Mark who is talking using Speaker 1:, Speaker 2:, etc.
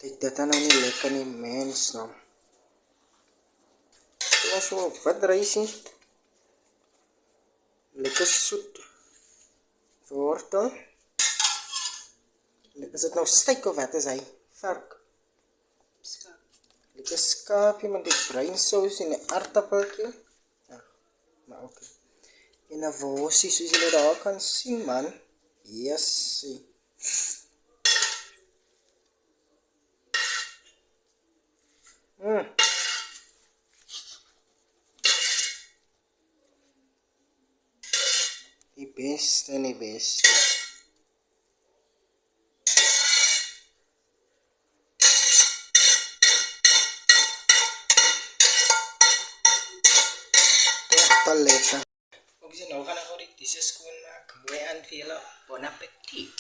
Speaker 1: Like dat nou nie lekker nie, mens nou. Dit was so wat rysing. Lekker soet. Wortel. Is dit nou steak of wat is hy? Vark. Lekker skaapie met die bruin saus en die aardappeltjie. Ja, maar oké. En 'n worsie soos julle daar kan sien, man. Yes. Die beste en die beste. Lekker. Ook sien nou gaan ek die dishes skoon maak. Mooi aanveel. Bon appetit.